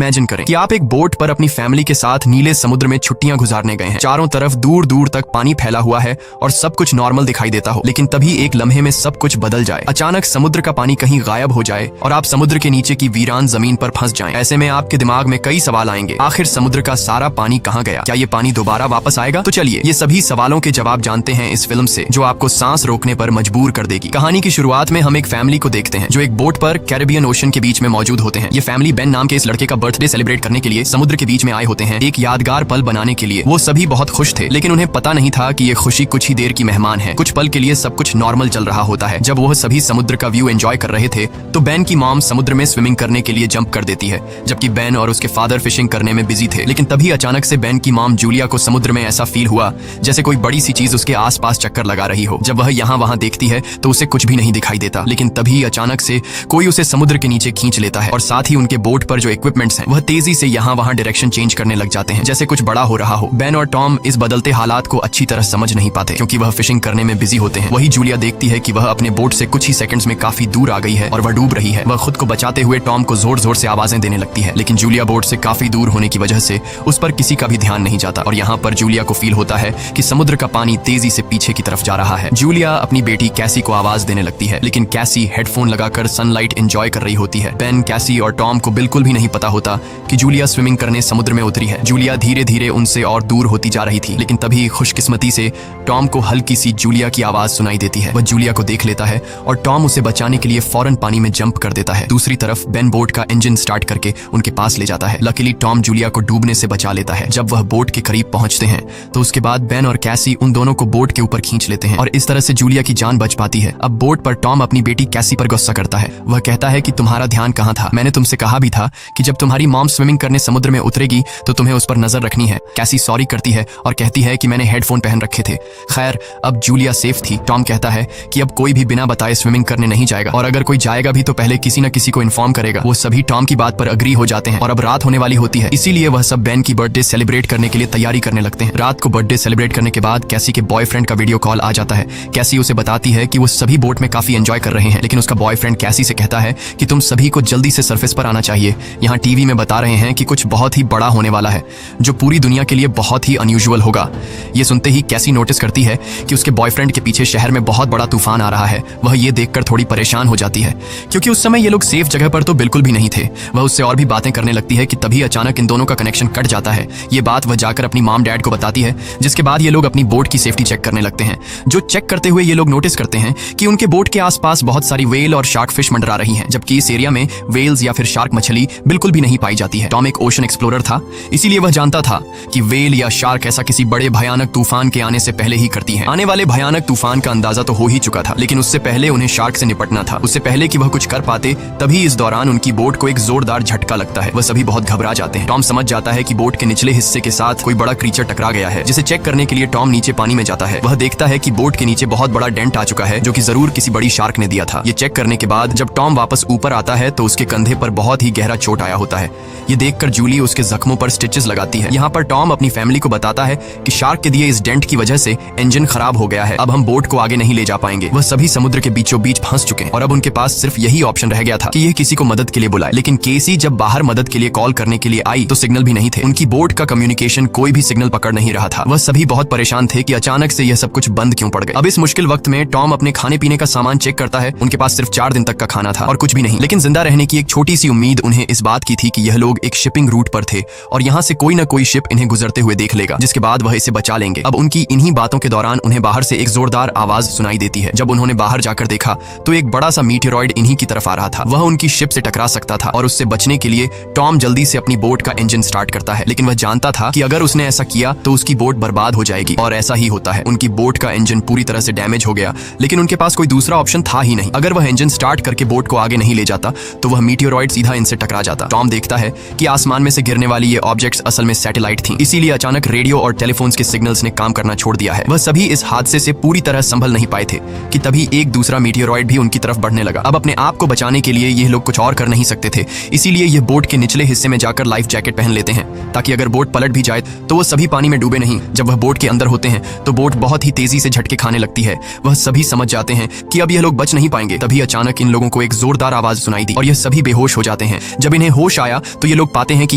Imagine करें कि आप एक बोट पर अपनी फैमिली के साथ नीले समुद्र में छुट्टियां गुजारने गए हैं। चारों तरफ दूर दूर तक पानी फैला हुआ है और सब कुछ नॉर्मल दिखाई देता हो, लेकिन तभी एक लम्हे में सब कुछ बदल जाए। अचानक समुद्र का पानी कहीं गायब हो जाए और आप समुद्र के नीचे की वीरान जमीन पर फंस जाएं। ऐसे में आपके दिमाग में कई सवाल आएंगे, आखिर समुद्र का सारा पानी कहाँ गया? क्या ये पानी दोबारा वापस आएगा? तो चलिए ये सभी सवालों के जवाब जानते हैं इस फिल्म से, जो आपको सांस रोकने पर मजबूर कर देगी। कहानी की शुरुआत में हम एक फैमिली को देखते हैं जो एक बोट पर कैरिबियन ओशन के बीच में मौजूद होते हैं। ये फैमिली बेन नाम के इस लड़के का बर्थडे सेलिब्रेट करने के लिए समुद्र के बीच में आए होते हैं, एक यादगार पल बनाने के लिए। वो सभी बहुत खुश थे, लेकिन उन्हें पता नहीं था कि ये खुशी कुछ ही देर की मेहमान है। कुछ पल के लिए सब कुछ नॉर्मल चल रहा होता है। जब वह सभी समुद्र का व्यू एंजॉय कर रहे थे तो बेन की मॉम समुद्र में स्विमिंग करने के लिए जंप कर देती है, जबकि बेन और उसके फादर फिशिंग करने में बिजी थे। लेकिन तभी अचानक से बेन की मॉम जूलिया को समुद्र में ऐसा फील हुआ जैसे कोई बड़ी सी चीज उसके आसपास चक्कर लगा रही हो। जब वह यहाँ वहाँ देखती है तो उसे कुछ भी नहीं दिखाई देता, लेकिन तभी अचानक से कोई उसे समुद्र के नीचे खींच लेता है और साथ ही उनके बोट पर जो इक्विपमेंट्स हैं वह तेजी से यहाँ वहाँ डायरेक्शन चेंज करने लग जाते हैं, जैसे कुछ बड़ा हो रहा हो। बेन और टॉम इस बदलते हालात को अच्छी तरह समझ नहीं पाते क्योंकि वह फिशिंग करने में बिजी होते हैं। वही जूलिया देखती है कि वह अपने बोट से कुछ ही सेकंड्स में काफी दूर आ गई है और वह डूब रही है। वह खुद को बचाते हुए टॉम को जोर जोर से आवाजें देने लगती है, लेकिन जूलिया बोट से काफी दूर होने की वजह से उस पर किसी का भी ध्यान नहीं जाता और यहाँ पर जूलिया को फील होता है कि समुद्र का पानी तेजी से पीछे की तरफ जा रहा है। जूलिया अपनी बेटी कैसी को आवाज देने लगती है, लेकिन कैसी हेडफोन लगाकर सनलाइट एंजॉय कर रही होती है। बेन, कैसी और टॉम को बिल्कुल भी नहीं पता होता कि जूलिया स्विमिंग करने समुद्र में उतरी है। जूलिया धीरे धीरे उनसे और दूर होती जा रही थी, लेकिन तभी खुशकिस्मती से टॉम को हल्की सी जूलिया की आवाज सुनाई देती है। वह जूलिया को देख लेता है और टॉम उसे बचाने के लिए फौरन पानी में जंप कर देता है। दूसरी तरफ बेन बोट का इंजन स्टार्ट करके उनके पास ले जाता है। लकीली टॉम जूलिया को डूबने से बचा लेता है। जब वह बोट के करीब पहुंचते हैं तो उसके बाद बेन और कैसी उन दोनों को बोट के ऊपर खींच लेते हैं और इस तरह से जूलिया की जान बच पाती है। अब बोट पर टॉम अपनी बेटी कैसी पर गुस्सा करता है। वह कहता है कि तुम्हारा ध्यान कहाँ था? मैंने तुमसे कहा भी था कि जब तुम्हारी मॉम स्विमिंग करने समुद्र में उतरेगी तो तुम्हें उस पर नजर रखनी है। कैसी सॉरी करती है और कहती है कि मैंने हेडफोन पहन रखे थे। खैर, अब जूलिया सेफ थी। टॉम कहता है कि अब कोई भी बिना बताए स्विमिंग करने नहीं जाएगा और अगर कोई जाएगा भी तो पहले किसी न किसी को इन्फॉर्म करेगा। वो सभी टॉम की बात पर अग्री हो जाते हैं और अब रात होने वाली होती है, इसीलिए वह सब बेन की बर्थडे सेलिब्रेट करने के लिए तैयारी करने लगते हैं। रात को बर्थडे सेलिब्रेट करने के बाद कैसी के बॉयफ्रेंड का वीडियो कॉल आ जाता है। कैसी उसे बताती है कि वो सभी बोट में काफी एंजॉय कर रहे हैं, लेकिन उसका बॉयफ्रेंड कैसी से कहता है कि तुम सभी को जल्दी से सरफेस पर आना चाहिए। यहाँ टीवी में बता रहे हैं कि कुछ बहुत ही बड़ा होने वाला है जो पूरी दुनिया के लिए बहुत ही अनयूजुअल होगा। ये सुनते ही कैसी नोटिस करती है कि उसके बॉयफ्रेंड के पीछे शहर में बहुत बड़ा तूफान आ रहा है। वह ये देखकर थोड़ी परेशान हो जाती है क्योंकि उस समय ये लोग सेफ जगह पर तो बिल्कुल भी नहीं थे। वह उससे और भी बातें करने लगती है कि तभी अचानक इन दोनों का कनेक्शन कट जाता है। ये बात वह जाकर अपनी मॉम डैड को बताती है, जिसके बाद ये लोग अपनी बोट की सेफ्टी चेक करने लगते हैं। जो चेक करते हुए ये लोग नोटिस करते हैं कि उनके बोट के आसपास बहुत सारी वेल और शार्क फिश मंडरा रही हैं, जबकि इस एरिया में वेल्स या फिर शार्क मछली बिल्कुल भी नहीं पाई जाती है। टॉम एक ओशन एक्सप्लोरर था, इसीलिए वह जानता था कि वेल या शार्क ऐसा किसी बड़े भयानक तूफान के आने से पहले ही करती हैं। आने वाले भयानक तूफान का अंदाजा तो हो ही चुका था, लेकिन उससे पहले उन्हें शार्क से निपटना था। उससे पहले कि वह कुछ कर पाते तभी इस दौरान उनकी बोट को एक जोरदार झटका लगता है। वह सभी बहुत घबरा जाते हैं। टॉम समझ जाता है कि बोट के निचले हिस्से के साथ कोई बड़ा क्रीचर टकरा गया है, जिसे चेक करने के लिए टॉम नीचे पानी में जाता है। वह देखता है कि बोट के नीचे बहुत बड़ा डेंट आ चुका है, जो कि जरूर किसी बड़ी शार्क ने दिया था। ये चेक करने के बाद जब टॉम वापस ऊपर आता है तो उसके कंधे पर बहुत ही गहरा चोट आया होता है। ये देखकर जूली उसके जख्मों पर स्टिचेस लगाती है। यहाँ पर टॉम अपनी फैमिली को बताता है कि शार्क के दिए इस डेंट की वजह से इंजन खराब हो गया है, अब हम बोट को आगे नहीं ले जा पाएंगे। वह सभी समुद्र के बीचों बीच फंस चुके हैं और अब उनके पास सिर्फ यही ऑप्शन रह गया था कि यह किसी को मदद के लिए बुलाए। लेकिन केसी जब बाहर मदद के लिए कॉल करने के लिए आई तो सिग्नल भी नहीं थे। उनकी बोट का कम्युनिकेशन कोई भी सिग्नल पकड़ नहीं रहा था। वह सभी बहुत परेशान थे कि अचानक से यह सब कुछ बंद क्यों पड़ गए। अब इस मुश्किल वक्त में टॉम अपने खाने पीने का सामान चेक करता है। उनके पास सिर्फ 4 दिन तक का खाना था और कुछ भी नहीं, लेकिन जिंदा रहने की एक छोटी सी उम्मीद उन्हें इस बात की थी कि यह लोग एक शिपिंग रूट पर थे और यहाँ से कोई न कोई शिप इन्हें गुजरते हुए देख लेगा, जिसके बाद वह इसे बचा लेंगे। अब उनकी इन्हीं बातों के दौरान उन्हें बाहर से एक जोरदार आवाज सुनाई देती है। जब उन्होंने बाहर जाकर देखा तो एक बड़ा सा मीटेरॉइड इन्हीं की तरफ आ रहा था। वह उनकी शिप से टकरा सकता था और उससे बचने के लिए टॉम जल्दी से अपनी बोट का इंजन स्टार्ट करता है, लेकिन वह जानता था कि अगर उसने ऐसा किया तो उसकी बोट बर्बाद हो जाएगी और ऐसा ही होता है। उनकी बोट का इंजन पूरी तरह से डैमेज हो गया, लेकिन उनके पास कोई दूसरा ऑप्शन था ही नहीं। अगर वह इंजन स्टार्ट करके बोट को आगे नहीं ले जाता तो वह मीटेरॉइड सीधा इनसे टकरा जाता। टॉम देखता है कि आसमान में से गिरने वाली ये ऑब्जेक्ट्स असल में सैटेलाइट थी, इसीलिए अचानक रेडियो और टेलीफोन्स के सिग्नल्स ने काम करना छोड़ दिया है। वह सभी इस हादसे से पूरी तरह संभल नहीं पाए थे कि तभी एक दूसरा मीटेरॉइड भी उनकी तरफ बढ़ने लगा। अब अपने आप को बचाने के लिए ये लोग कुछ और कर नहीं सकते थे, इसीलिए ये बोट के निचले हिस्से में जाकर लाइफ जैकेट पहन लेते हैं ताकि अगर बोट पलट भी जाए तो वो सभी पानी में डूबे नहीं। जब वह बोट के अंदर होते हैं तो बोट बहुत ही तेजी से झटके खाने लगती है। वह सभी समझ जाते हैं कि अब यह लोग बच नहीं पाएंगे। तभी अचानक इन लोगों को एक जोरदार आवाज सुनाई दी और यह सभी बेहोश हो जाते हैं। जब इन्हें होश आया आया तो ये लोग पाते हैं कि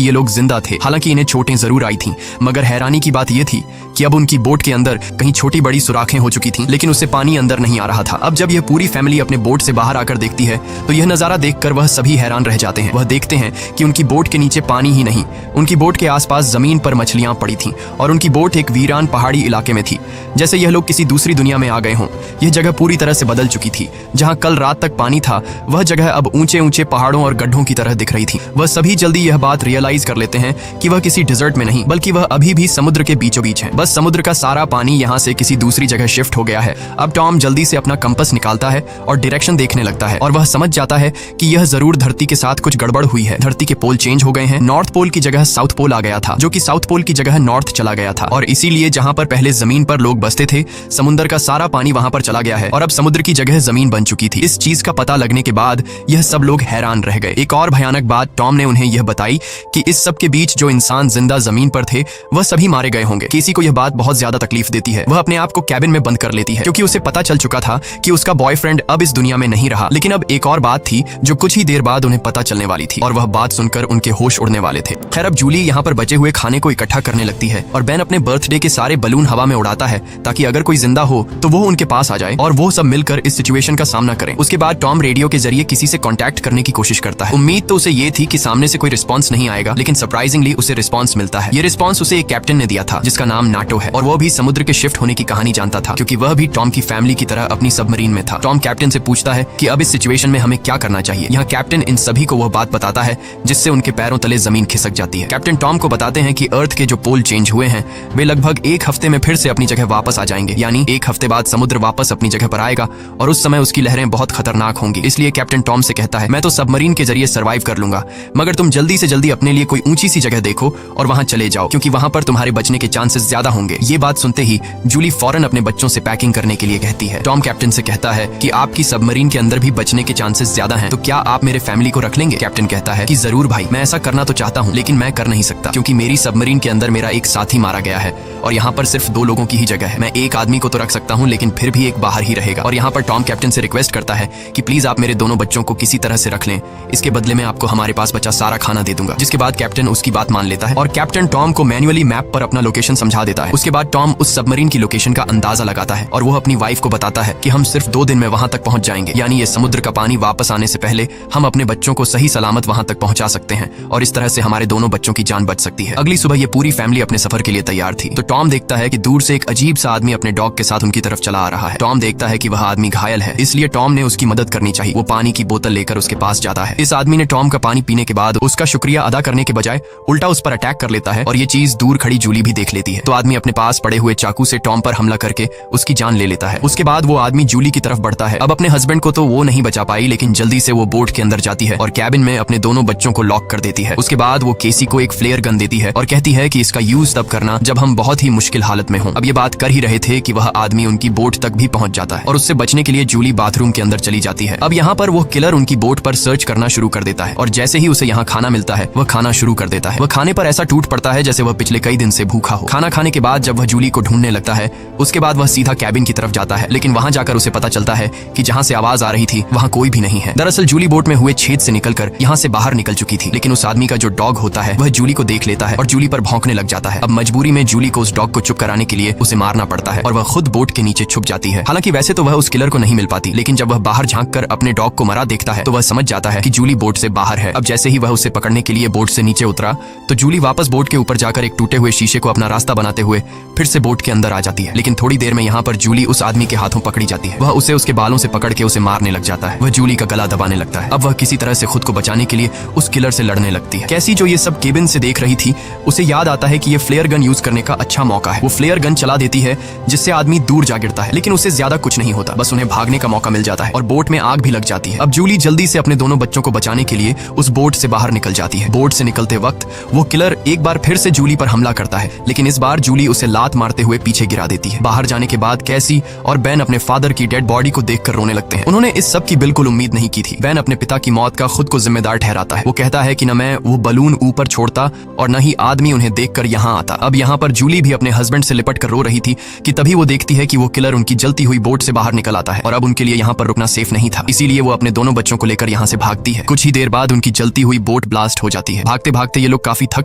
ये लोग जिंदा थे। हालांकि इन्हें चोटें जरूर आई थीं, मगर हैरानी की बात यह थी कि अब उनकी बोट के अंदर कहीं छोटी बड़ी सुराखें हो चुकी थीं, लेकिन उससे पानी अंदर नहीं आ रहा था। अब जब यह पूरी फैमिली अपने बोट से बाहर आकर देखती है तो यह नजारा देखकर वह सभी हैरान रह जाते हैं। वह देखते हैं कि उनकी बोट के नीचे पानी ही नहीं, उनकी बोट के आसपास जमीन पर मछलियां पड़ी थीं और उनकी बोट एक वीरान पहाड़ी इलाके में थी, जैसे यह लोग किसी दूसरी दुनिया में आ गए हों। यह जगह पूरी तरह से बदल चुकी थी। जहां कल रात तक पानी था, वह जगह अब ऊंचे ऊंचे पहाड़ों और गड्ढों की तरह दिख रही थी। वह सभी जल्दी यह बात रियलाइज कर लेते हैं कि वह किसी डिजर्ट में नहीं, बल्कि वह अभी भी समुद्र के बीचों बीच है। बस समुद्र का सारा पानी यहाँ से किसी दूसरी जगह शिफ्ट हो गया है। अब टॉम जल्दी से अपना कंपास निकालता है और डायरेक्शन देखने लगता है और वह समझ जाता है कि यह जरूर धरती के साथ कुछ गड़बड़ हुई है। धरती के पोल चेंज हो गए हैं। नॉर्थ पोल की जगह साउथ पोल आ गया था, जो कि साउथ पोल की जगह नॉर्थ चला गया था, और इसीलिए जहां पर पहले जमीन पर लोग बसते थे, समुद्र का सारा पानी वहां पर चला गया है और अब समुद्र की जगह जमीन बन चुकी थी। इस चीज का पता लगने के बाद यह सब लोग हैरान रह गए। एक और भयानक बात टॉम ने उन्हें यह बताई कि इस सब के बीच जो इंसान जिंदा जमीन पर थे वह सभी मारे गए होंगे। केसी को यह बात बहुत ज्यादा तकलीफ देती है। वह अपने आप को कैबिन में बंद कर लेती है क्योंकि उसे पता चल चुका था कि उसका बॉयफ्रेंड अब इस दुनिया में नहीं रहा। लेकिन अब एक और बात थी जो कुछ ही देर बाद उन्हें पता चलने वाली थी और वह बात सुनकर उनके होश उड़ने वाले थे। खैर, अब जूली यहाँ पर बचे हुए खाने को इकट्ठा करने लगती है और बेन अपने बर्थडे के सारे बलून हवा में उड़ाता है ताकि अगर कोई जिंदा हो तो वो उनके पास आ जाए और वो सब मिलकर इस सिचुएशन का सामना करें। उसके बाद टॉम रेडियो के जरिए किसी से कांटेक्ट करने की कोशिश करता है। उम्मीद तो उसे ये थी कि सामने से कोई रिस्पॉन्स नहीं आएगा, लेकिन सरप्राइजिंगली उसे रिस्पॉन्स मिलता है। ये रिस्पॉन्स उसे एक कैप्टन ने दिया था जिसका नाम नाटो है और वो भी समुद्र के शिफ्ट होने की कहानी जानता था क्योंकि वह भी टॉम की फैमिली की तरह अपनी सबमरीन में था। टॉम कैप्टन से पूछता है कि अब इस सिचुएशन में हमें क्या करना चाहिए। यहाँ कैप्टन इन सभी को वह बात बताता है जिससे उनके पैरों तले जमीन खिसक जाती है। कैप्टन टॉम को बताते हैं कि अर्थ के जो पोल चेंज हुए हैं वे लगभग एक हफ्ते में फिर से अपनी जगह वापस आ जाएंगे, यानी एक हफ्ते बाद समुद्र वापस अपनी जगह पर आएगा और उस समय उसकी लहरें बहुत खतरनाक होंगी। इसलिए कैप्टन टॉम से कहता है, मैं तो सबमरीन के जरिए सर्वाइव कर लूंगा, मगर तुम जल्दी से जल्दी अपने लिए कोई ऊंची सी जगह देखो और वहां चले जाओ क्योंकि वहां पर तुम्हारे बचने के चांसेस ज्यादा होंगे। ये बात सुनते ही जूली फौरन अपने बच्चों से पैकिंग करने के लिए कहती है। टॉम कैप्टन से कहता है कि आपकी सबमरीन के अंदर भी बचने के चांसेस ज्यादा हैं, तो क्या आप मेरे फैमिली को रख लेंगे? कैप्टन कहता है कि जरूर भाई, मैं ऐसा करना तो चाहता हूँ लेकिन मैं कर नहीं सकता क्योंकि मेरी सबमरीन के अंदर मेरा एक साथी मारा गया है और यहाँ पर सिर्फ 2 लोगों की ही जगह है। मैं एक आदमी को तो रख सकता हूँ लेकिन फिर भी एक बाहर ही रहेगा। और यहाँ पर टॉम कैप्टन से रिक्वेस्ट करता है कि प्लीज आप मेरे दोनों बच्चों को किसी तरह से रख लें, इसके बदले में आपको हमारे पास बचा सारा खाना दे दूंगा। जिसके बाद कैप्टन उसकी बात मान लेता है और कैप्टन टॉम को मैन्युअली मैप पर अपना लोकेशन समझा देता है। उसके बाद टॉम उस सबमरीन की लोकेशन का अंदाजा लगाता है और वो अपनी वाइफ को बताता है कि हम सिर्फ 2 दिन में वहां तक पहुंच जाएंगे, यानी ये समुद्र का पानी वापस आने से पहले हम अपने बच्चों को सही सलामत वहां तक पहुंचा सकते हैं और इस तरह से हमारे दोनों बच्चों की जान बच सकती है। अगली सुबह ये पूरी फैमिली अपने सफर के लिए तैयार थी तो टॉम देखता है कि दूर से एक अजीब सा आदमी अपने डॉग के साथ उनकी तरफ चला आ रहा है। टॉम देखता है कि वह आदमी घायल है, इसलिए टॉम ने उसकी मदद करनी चाहिए। वो पानी की बोतल लेकर उसके पास जाता है। इस आदमी ने टॉम का पानी पीने के बाद उसका शुक्रिया अदा करने के बजाय उल्टा उस पर अटैक कर लेता है और ये चीज दूर खड़ी जूली भी देख लेती है। तो आदमी अपने पास पड़े हुए चाकू से टॉम पर हमला करके उसकी जान ले लेता है। उसके बाद वो आदमी जूली की तरफ बढ़ता है। अब अपने हस्बैंड को तो वो नहीं बचा पाई, लेकिन जल्दी से वो बोट के अंदर जाती है और कैबिन में अपने दोनों बच्चों को लॉक कर देती है। उसके बाद वो केसी को एक फ्लेयर गन देती है और कहती है कि इसका यूज तब करना जब हम बहुत ही मुश्किल हालत में हों। अब ये बात कर ही रहे थे कि वह आदमी उनकी बोट तक भी पहुंच जाता है और उससे बचने के लिए जूली बाथरूम के अंदर चली जाती है। अब यहाँ पर वो किलर उनकी बोट पर सर्च करना शुरू कर देता है और जैसे ही उसे यहाँ खाना मिलता है वह खाना शुरू कर देता है। वह खाने पर ऐसा टूट पड़ता है जैसे वह पिछले कई दिन से भूखा हो। खाना खाने के बाद जब वह जूली को ढूंढने लगता है उसके बाद वह सीधा कैबिन की तरफ जाता है, लेकिन वहां जाकर उसे पता चलता है कि जहां से आवाज आ रही थी वहां कोई भी नहीं है। दरअसल जूली बोट में हुए छेद से निकलकर यहाँ से बाहर निकल चुकी थी, लेकिन उस आदमी का जो डॉग होता है वह जूली को देख लेता है और जूली पर भौंकने लग जाता है। अब मजबूरी में जूली को उस डॉग को चुप कराने के लिए उसे मारना पड़ता है और वह खुद बोट के नीचे छुप जाती है। हालांकि वैसे तो वह उस किलर को नहीं मिल पाती, लेकिन जब वह बाहर झांक कर अपने डॉग को मरा देखता है तो वह समझ जाता है कि जूली बोट से बाहर है। अब जैसे ही वह उसे पकड़ने के लिए बोट से नीचे उतरा तो जूली वापस बोट के ऊपर जाकर एक टूटे हुए शीशे को अपना रास्ता बनाते हुए फिर से बोट के अंदर आ जाती है। लेकिन थोड़ी देर में यहाँ पर जूली उस आदमी के हाथों पकड़ी जाती है। वह उसे उसके बालों से पकड़ के उसे मारने लग जाता है। वह जूली का गला दबाने लगता है। अब वह किसी तरह से खुद को बचाने के लिए उस किलर से लड़ने लगती है। कैसी जो ये सब केबिन से देख रही थी उसे याद आता है कि ये फ्लेयर गन यूज करने का अच्छा मौका है। वो फ्लेयर गन चला देती है जिससे आदमी दूर जा गिरता है, लेकिन उससे ज्यादा कुछ नहीं होता, बस उन्हें भागने का मौका मिल जाता है और बोट में आग भी लग जाती है। अब जूली जल्दी से अपने दोनों बच्चों को बचाने के लिए उस बोट से बाहर निकल जाती है। बोट से निकलते वक्त वो किलर एक बार फिर से जूली पर हमला करता है, लेकिन इस बार जूली उसे लात मारते हुए पीछे गिरा देती है। बाहर जाने के बाद कैसी और बेन अपने फादर की डेड बॉडी को देखकर रोने लगते हैं। उन्होंने इस सब की बिल्कुल उम्मीद नहीं की थी। बेन अपने पिता की मौत का खुद को जिम्मेदार ठहराता है। वो कहता है कि न मैं वो बलून ऊपर छोड़ता और न ही आदमी उन्हें देखकर यहाँ आता। अब यहाँ पर जूली भी अपने हस्बैंड से लिपट कर रो रही थी कि तभी वो देखती है कि वो किलर उनकी जलती हुई बोट से बाहर निकल आता है और अब उनके लिए यहाँ पर रुकना सेफ नहीं था, इसीलिए वो अपने दोनों बच्चों को लेकर यहाँ से भागती है। कुछ ही देर बाद उनकी जलती हुई बोट ब्लास्ट हो जाती है। भागते भागते ये लोग काफी थक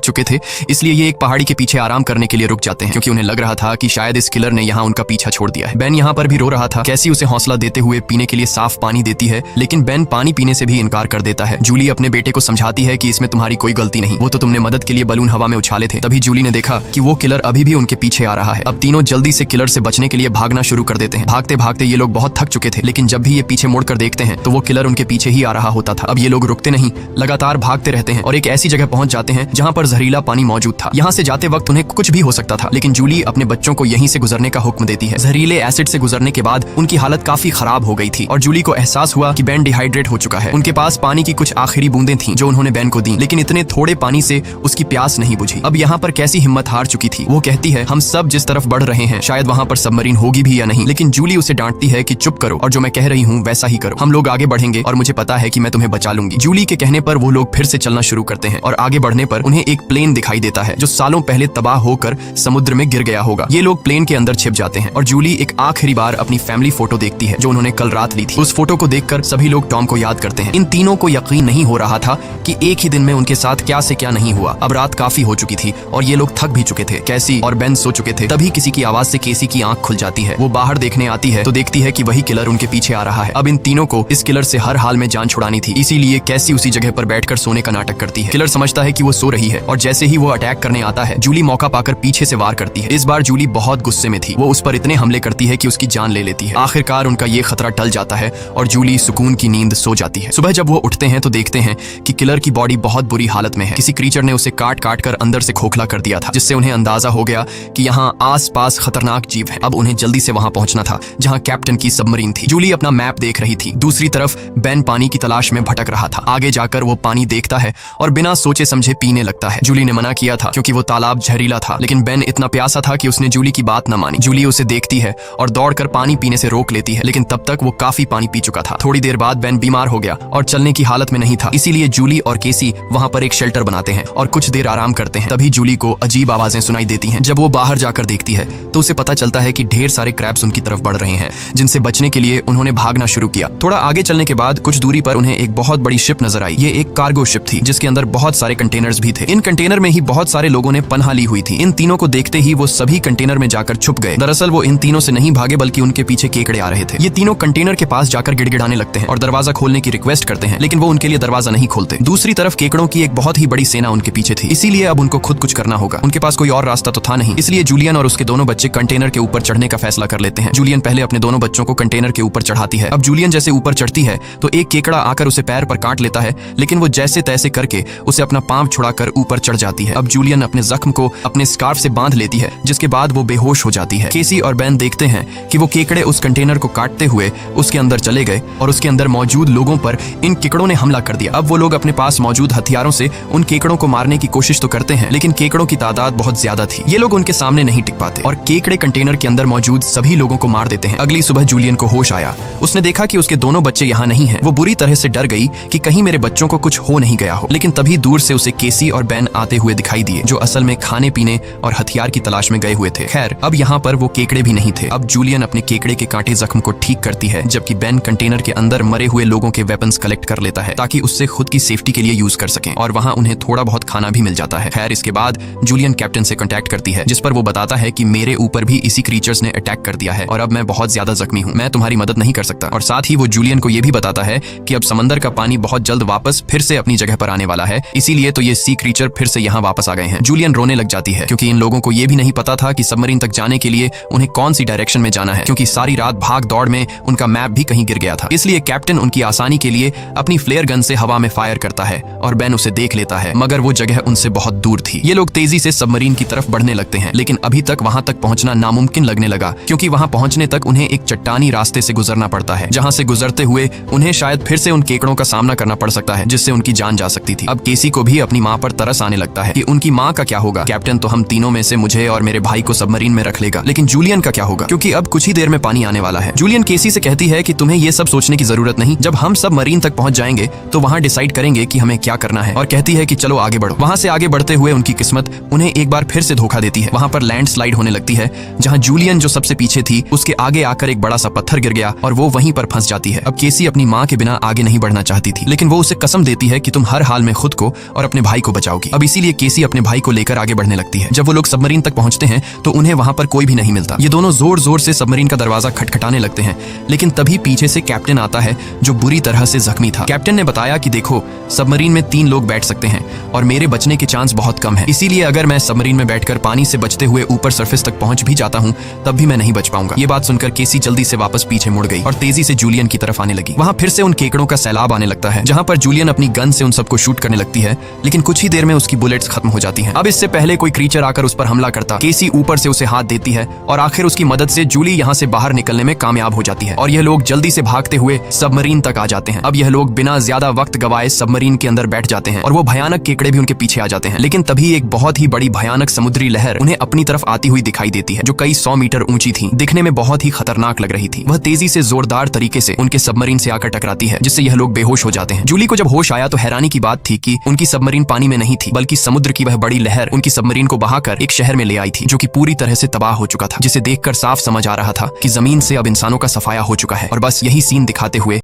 चुके थे, इसलिए ये एक पहाड़ी के पीछे आराम करने के लिए रुक जाते हैं, क्योंकि उन्हें लग रहा था कि शायद इस किलर ने यहाँ उनका पीछा छोड़ दिया है। बेन यहाँ पर भी रो रहा था। कैसी उसे हौसला देते हुए पीने के लिए साफ पानी देती है, लेकिन बेन पानी पीने से भी इनकार कर देता है। जूली अपने बेटे को समझाती है कि इसमें तुम्हारी कोई गलती नहीं, वो तो तुमने मदद के लिए बलून हवा में उछाले थे। तभी जूली ने देखा कि वो किलर अभी भी उनके पीछे आ रहा है। अब तीनों जल्दी से किलर से बचने के लिए भागना शुरू कर देते हैं। भागते भागते ये लोग बहुत थक चुके थे, लेकिन जब भी ये पीछे मुड़कर देखते हैं तो वो किलर उनके पीछे ही आ रहा होता था। अब ये लोग रुकते नहीं, लगातार भागते रहते हैं और एक ऐसी जगह पहुंच जाते हैं जहां पर जहरीला पानी मौजूद था। यहाँ से जाते वक्त उन्हें कुछ भी हो सकता था, लेकिन जूली अपने बच्चों को यहीं से गुजरने का हुक्म देती है। जहरीले एसिड से गुजरने के बाद उनकी हालत काफी खराब हो गई थी और जूली को एहसास हुआ कि बेन डिहाइड्रेट हो चुका है। उनके पास पानी की कुछ आखिरी बूंदें थीं जो उन्होंने बेन को दी, लेकिन इतने थोड़े पानी से उसकी प्यास नहीं बुझी। अब यहाँ पर कैसी हिम्मत हार चुकी थी। वो कहती है, हम सब जिस तरफ बढ़ रहे हैं शायद वहाँ पर सबमरीन होगी भी या नहीं, लेकिन जूली उसे डांटती है कि चुप करो और जो मैं कह रही हूँ वैसा ही करो। हम लोग आगे बढ़ेंगे और मुझे पता है कि मैं तुम्हें बचा लूंगी। जूली के कहने पर वो लोग फिर से चलना शुरू करते हैं और आगे बढ़ने पर उन्हें एक प्लेन दिखाई देता है जो सालों पहले तबाह होकर समुद्र में गिर गया होगा। ये लोग प्लेन के अंदर छिप जाते हैं और जूली एक आखिरी बार अपनी फैमिली फोटो देखती है जो उन्होंने कल रात ली थी। उस फोटो को देखकर सभी लोग टॉम को याद करते हैं। इन तीनों को यकीन नहीं हो रहा था कि एक ही दिन में उनके साथ क्या से क्या नहीं हुआ। अब रात काफी हो चुकी थी और ये लोग थक भी चुके थे। कैसी और बेन सो चुके थे। तभी किसी की आवाज से केसी की आंख खुल जाती है। वो बाहर देखने आती है तो देखती है कि वही किलर उनके पीछे आ रहा है। अब इन तीनों को इस किलर से हर हाल में जान छुड़ानी थी, इसीलिए कैसी उसी जगह पर बैठकर सोने का नाटक करती है। किलर समझता है कि वो सो रही है और जैसे ही वो अटैक करने आता है जूली मौका पाकर पीछे से वार करती है। इस बार जूली बहुत गुस्से में थी। वो उस पर इतने हमले करती है कि उसकी जान ले लेती है। आखिरकार उनका ये खतरा टल जाता है और जूली सुकून की नींद सो जाती है। सुबह जब वो उठते हैं तो देखते हैं कि किलर की बॉडी बहुत बुरी हालत में है। किसी क्रीचर ने उसे काट काट कर अंदर से खोखला कर दिया था, जिससे उन्हें अंदाजा हो गया कि यहाँ आस-पास खतरनाक जीव है। अब उन्हें जल्दी से वहां पहुंचना था जहां कैप्टन की सबमरीन थी। जूली अपना मैप देख रही थी। दूसरी तरफ बेन पानी की तलाश में भटक रहा था। आगे जाकर वो पानी देखता है और बिना सोचे समझे पीने लगता है। जूली ने मना किया था क्योंकि वो तालाब जहरीला था, लेकिन बेन इतना प्यासा था कि उसने जूली की बात न मानी। जूली उसे देखती है और दौड़कर पानी पीने से रोक लेती है, लेकिन तब तक वो काफी पानी पी चुका था। थोड़ी देर बाद बेन बीमार हो गया और चलने की हालत में नहीं था, इसीलिए जूली और केसी वहां पर एक शेल्टर बनाते हैं और कुछ देर आराम करते हैं। तभी जूली को अजीब आवाजें सुनाई देती हैं। जब वो बाहर जाकर देखती है तो उसे पता चलता है कि ढेर सारे क्रैब्स उनकी तरफ बढ़ रहे हैं, जिनसे बचने के लिए उन्होंने भागना शुरू किया। थोड़ा आगे चलने के बाद कुछ दूरी पर उन्हें एक बहुत बड़ी शिप नजर आई। ये एक कार्गो शिप थी जिसके अंदर बहुत सारे कंटेनर्स भी थे। इन कंटेनर में ही बहुत सारे लोगों ने पनाह ली हुई थी। इन तीनों को देखते ही वो सभी कंटेनर में जाकर छुप गए। दरअसल वो इन तीनों से नहीं भागे बल्कि उनके पीछे केकड़े आ रहे थे। ये तीनों कंटेनर के पास जाकर गिड़गिड़ाने लगते हैं और दरवाजा खोलने की रिक्वेस्ट करते हैं, लेकिन वो उनके लिए दरवाजा नहीं खोलते। दूसरी तरफ केकड़ों की एक बहुत ही बड़ी सेना उनके पीछे थी, इसीलिए अब उनको खुद कुछ करना होगा। उनके पास कोई और रास्ता तो था नहीं, इसलिए जूलियन और उसके दोनों बच्चे कंटेनर के ऊपर चढ़ने का फैसला कर लेते हैं। जूलियन पहले अपने दोनों बच्चों को कंटेनर के ऊपर चढ़ाती है। अब जूलियन जैसे ऊपर चढ़ती है तो एक केकड़ा आकर उसे पैर पर काट लेता है, लेकिन वो जैसे तैसे करके उसे अपना पांव छुड़ाकर ऊपर चढ़ जाती है। अब जूलियन अपने जख्म को अपने स्कार्फ से बांध लेती है, जिसके बाद वो बेहोश हो जाती है। केसी और बेन देखते हैं कि वो केकड़े उस कंटेनर को काटते हुए उसके अंदर चले गए और उसके अंदर मौजूद लोगों पर इन केकड़ों ने हमला कर दिया। अब वो लोग अपने पास मौजूद हथियारों से उन केकड़ों को मारने की कोशिश तो करते हैं, लेकिन केकड़ों की तादाद बहुत ज्यादा थी। ये लोग उनके सामने नहीं टिक पाते और केकड़े कंटेनर के अंदर मौजूद सभी लोगों को मार देते हैं। अगली सुबह जूलियन को होश आया। उसने देखा कि उसके दोनों बच्चे यहाँ नहीं हैं। वो बुरी तरह से डर गई कि कहीं मेरे बच्चों को कुछ हो नहीं गया हो, लेकिन तभी दूर से उसे केसी और बेन आते हुए दिखाई दिए, जो असल में खाने पीने और हथियार की तलाश में गए हुए थे। खैर, अब यहाँ पर वो केकड़े भी नहीं थे। अब जूलियन अपने केकड़े के कांटे जख्म को ठीक करती है, जबकि बेन कंटेनर के अंदर मरे हुए लोगों के वेपन्स कलेक्ट कर लेता है ताकि उससे खुद की सेफ्टी के लिए यूज कर सकें, और वहाँ उन्हें थोड़ा बहुत खाना भी मिल जाता है। खैर, इसके बाद जूलियन कैप्टन से कांटेक्ट करती है, जिस पर वो बताता है कि मेरे ऊपर भी इसी क्रीचर्स ने अटैक कर दिया है और अब मैं बहुत ज्यादा जख्मी हूँ, मैं तुम्हारी मदद नहीं कर सकता। और साथ ही वो जूलियन को ये भी बताता है कि अब समंदर का पानी बहुत जल्द वापस फिर से अपनी जगह पर आने वाला है, इसीलिए तो ये सी क्रीचर फिर से यहाँ वापस आ गए हैं। जूलियन रोने लग जाती है क्योंकि इन लोगों को ये भी नहीं पता था कि सबमरीन तक जाने के लिए उन्हें कौन सी डायरेक्शन में जाना है, क्योंकि सारी रात भाग दौड़ में उनका मैप भी कहीं गिर गया था। इसलिए कैप्टन उनकी आसानी के लिए अपनी फ्लेयर गन से हवा में फायर करता है और बेन उसे देख लेता है, मगर वो जगह उनसे बहुत दूर थी। ये लोग तेजी से सबमरीन की तरफ बढ़ने लगते हैं, लेकिन अभी तक वहां तक पहुंचना नामुमकिन लगने लगा, क्योंकि वहां पहुंचने तक उन्हें एक चट्टानी रास्ते से गुजरना पड़ता है, जहां से गुजरते हुए उन्हें शायद फिर से उन केकड़ों का सामना करना पड़ सकता है, जिससे उनकी जान जा सकती थी। अब केसी को भी अपनी माँ पर तरस आने लगता है कि उनकी माँ का क्या होगा। कैप्टन तो हम तीनों में से मुझे और मेरे भाई को सबमरीन में रख लेगा, लेकिन जूलियन का क्या होगा, क्योंकि अब कुछ ही देर में पानी आने वाला है। जूलियन केसी से कहती है कि तुम्हें ये सब सोचने की जरूरत नहीं, जब हम सब मरीन तक पहुंच जाएंगे तो वहां डिसाइड करेंगे कि हमें क्या करना है, और कहती है कि चलो आगे बढ़ो। वहां से आगे बढ़ते हुए उनकी किस्मत उन्हें एक बार फिर से धोखा देती है। वहां पर लैंडस्लाइड होने लगती है, जहां जूलियन जो सबसे पीछे थी उसके आगे आकर एक बड़ा सा पत्थर गिर गया और वो वहीं पर फंस जाती है। अब केसी अपनी माँ के बिना आगे नहीं बढ़ना चाहती थी, लेकिन वो उसे कसम देती है कि तुम हर हाल में खुद को और अपने भाई को बचाओगी। अब इसीलिए केसी अपने भाई को लेकर आगे बढ़ने लगती है। जब वो लोग सबमरीन तक पहुंचते हैं तो उन्हें वहां पर कोई भी नहीं मिलता। ये दोनों जोर जोर से सबमरीन का दरवाजा खटखटाने लगते हैं, लेकिन तभी पीछे से कैप्टन आता है जो बुरी तरह से जख्मी था। कैप्टन ने बताया कि देखो, सबमरीन में 3 लोग बैठ सकते हैं और मेरे बचने के चांस बहुत कम है, इसीलिए अगर मैं सबमरीन में बैठकर पानी से बचते हुए ऊपर सरफेस तक पहुंच भी जाता हूं तब भी मैं नहीं बच पाऊंगा। ये बात सुनकर केसी जल्दी से वापस पीछे मुड़ गई और तेजी से जूलियन की तरफ आने लगी। वहां फिर से उन केकड़ों का सैलाब आने लगता है, जहां पर जूलियन अपनी गन से उन सबको शूट करने लगती है, लेकिन कुछ ही देर में उसकी बुलेट्स खत्म हो जाती हैं। अब इससे पहले कोई क्रीचर आकर उस पर हमला करता, केसी ऊपर से उसे हाथ देती है और आखिर उसकी मदद से जूली यहाँ से बाहर निकलने में कामयाब हो जाती है और यह लोग जल्दी से भागते हुए सबमरीन तक आ जाते हैं। अब यह लोग बिना ज्यादा वक्त गवाए सबमरीन के अंदर बैठ जाते हैं और वो भयानक केकड़े भी उनके पीछे आ जाते हैं। लेकिन तभी एक बहुत ही बड़ी भयानक समुद्री लहर उन्हें अपनी तरफ आती हुई दिखाई देती है, जो कई 100 मीटर ऊंची थी, दिखने में बहुत ही खतरनाक लग रही थी। वह तेजी से जोरदार तरीके से उनके सबमरीन से आकर टकराती है, जिससे यह लोग बेहोश हो जाते हैं। जूली को जब होश आया तो हैरानी की बात थी कि उनकी सबमरीन पानी में नहीं थी, बल्कि समुद्र की वह बड़ी लहर उनकी सबमरीन को बहाकर एक शहर में ले आई थी, जो कि पूरी तरह से तबाह हो चुका था, जिसे देखकर साफ समझ आ रहा था कि जमीन से अब इंसानों का सफाया हो चुका है। और बस यही सीन दिखाते हुए